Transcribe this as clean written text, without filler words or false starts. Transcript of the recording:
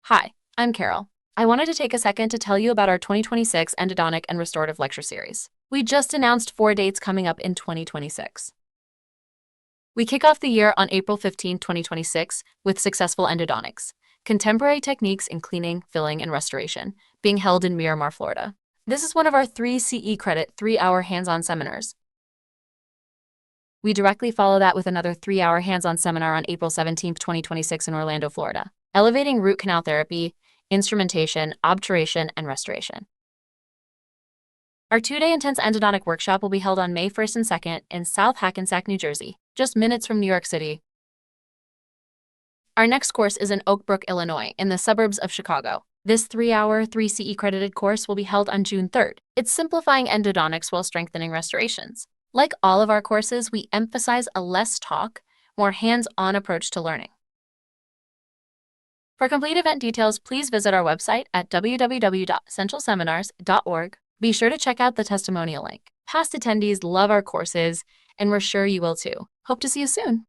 Hi, I'm Carol. I wanted to take a second to tell you about our 2026 Endodontic and Restorative Lecture Series. We just announced 4 dates coming up in 2026. We kick off the year on April 15, 2026, with Successful Endodontics, Contemporary Techniques in Cleaning, Filling, and Restoration, being held in Miramar, Florida. This is one of our 3 CE credit 3-hour hands-on seminars. We directly follow that with another 3-hour hands-on seminar on April 17, 2026 in Orlando, Florida, elevating root canal therapy, instrumentation, obturation, and restoration. Our 2-day intense endodontic workshop will be held on May 1st and 2nd in South Hackensack, New Jersey, just minutes from New York City. Our next course is in Oak Brook, Illinois, in the suburbs of Chicago. This 3-hour, 3 CE credited course will be held on June 3rd. It's simplifying endodontics while strengthening restorations. Like all of our courses, we emphasize a less talk, more hands-on approach to learning. For complete event details, please visit our website at www.centralseminars.org. Be sure to check out the testimonial link. Past attendees love our courses, and we're sure you will too. Hope to see you soon.